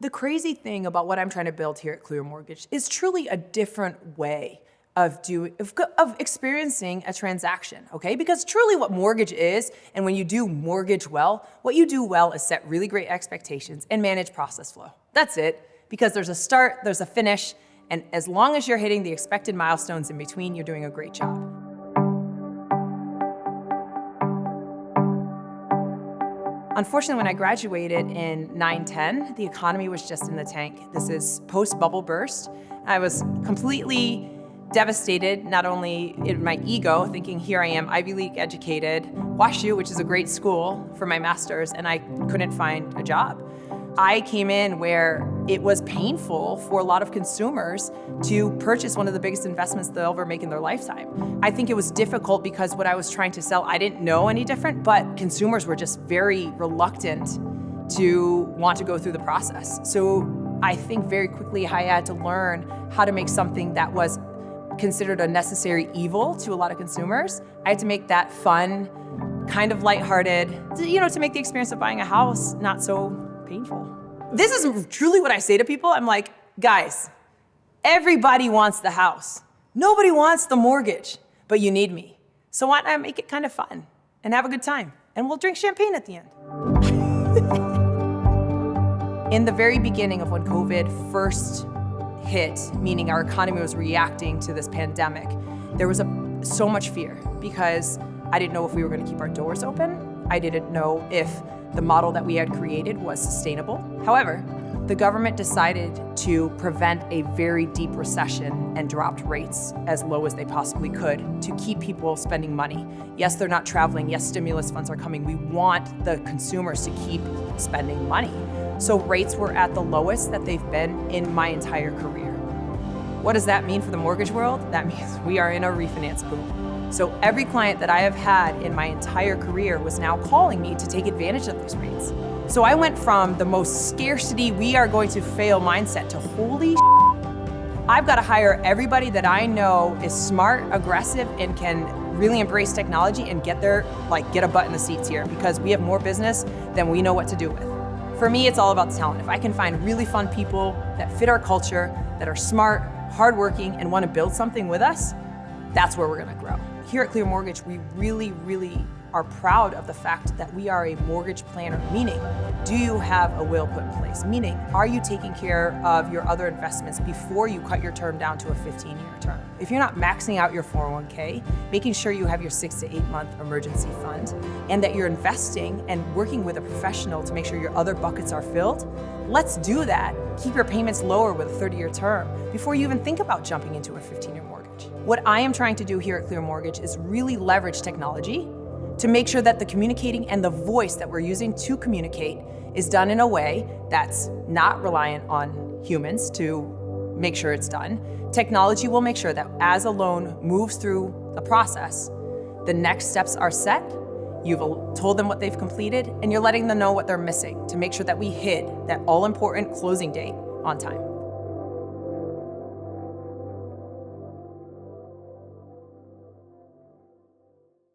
The crazy thing about what I'm trying to build here at Clear Mortgage is truly a different way of experiencing a transaction, okay? Because truly what mortgage is, and when you do mortgage well, what you do well is set really great expectations and manage process flow. That's it, because there's a start, there's a finish, and as long as you're hitting the expected milestones in between, you're doing a great job. Unfortunately, when I graduated in 9-10, the economy was just in the tank. This is post-bubble burst. I was completely devastated, not only in my ego, thinking here I am, Ivy League educated, WashU, which is a great school for my master's, and I couldn't find a job. I came in where it was painful for a lot of consumers to purchase one of the biggest investments they'll ever make in their lifetime. I think it was difficult because what I was trying to sell, I didn't know any different, but consumers were just very reluctant to want to go through the process. So I think very quickly I had to learn how to make something that was considered a necessary evil to a lot of consumers. I had to make that fun, kind of lighthearted, to make the experience of buying a house not so painful. This is truly what I say to people. I'm like, guys, everybody wants the house. Nobody wants the mortgage, but you need me. So why not make it kind of fun and have a good time? And we'll drink champagne at the end. In the very beginning of when COVID first hit, meaning our economy was reacting to this pandemic, there was so much fear because I didn't know if we were going to keep our doors open. I didn't know if the model that we had created was sustainable. However, the government decided to prevent a very deep recession and dropped rates as low as they possibly could to keep people spending money. Yes, they're not traveling. Yes, stimulus funds are coming. We want the consumers to keep spending money. So rates were at the lowest that they've been in my entire career. What does that mean for the mortgage world? That means we are in a refinance boom. So every client that I have had in my entire career was now calling me to take advantage of those rates. So I went from the most scarcity, we are going to fail mindset to holy shit, I've got to hire everybody that I know is smart, aggressive, and can really embrace technology and get a butt in the seats here because we have more business than we know what to do with. For me, it's all about talent. If I can find really fun people that fit our culture, that are smart, hardworking, and want to build something with us, that's where we're going to grow. Here at Clear Mortgage, we really are proud of the fact that we are a mortgage planner, meaning, do you have a will put in place? Meaning, are you taking care of your other investments before you cut your term down to a 15-year term? If you're not maxing out your 401k, making sure you have your 6 to 8 month emergency fund, and that you're investing and working with a professional to make sure your other buckets are filled, let's do that. Keep your payments lower with a 30-year term before you even think about jumping into a 15-year mortgage. What I am trying to do here at Clear Mortgage is really leverage technology to make sure that the communicating and the voice that we're using to communicate is done in a way that's not reliant on humans to make sure it's done. Technology will make sure that as a loan moves through the process, the next steps are set, you've told them what they've completed, and you're letting them know what they're missing to make sure that we hit that all-important closing date on time.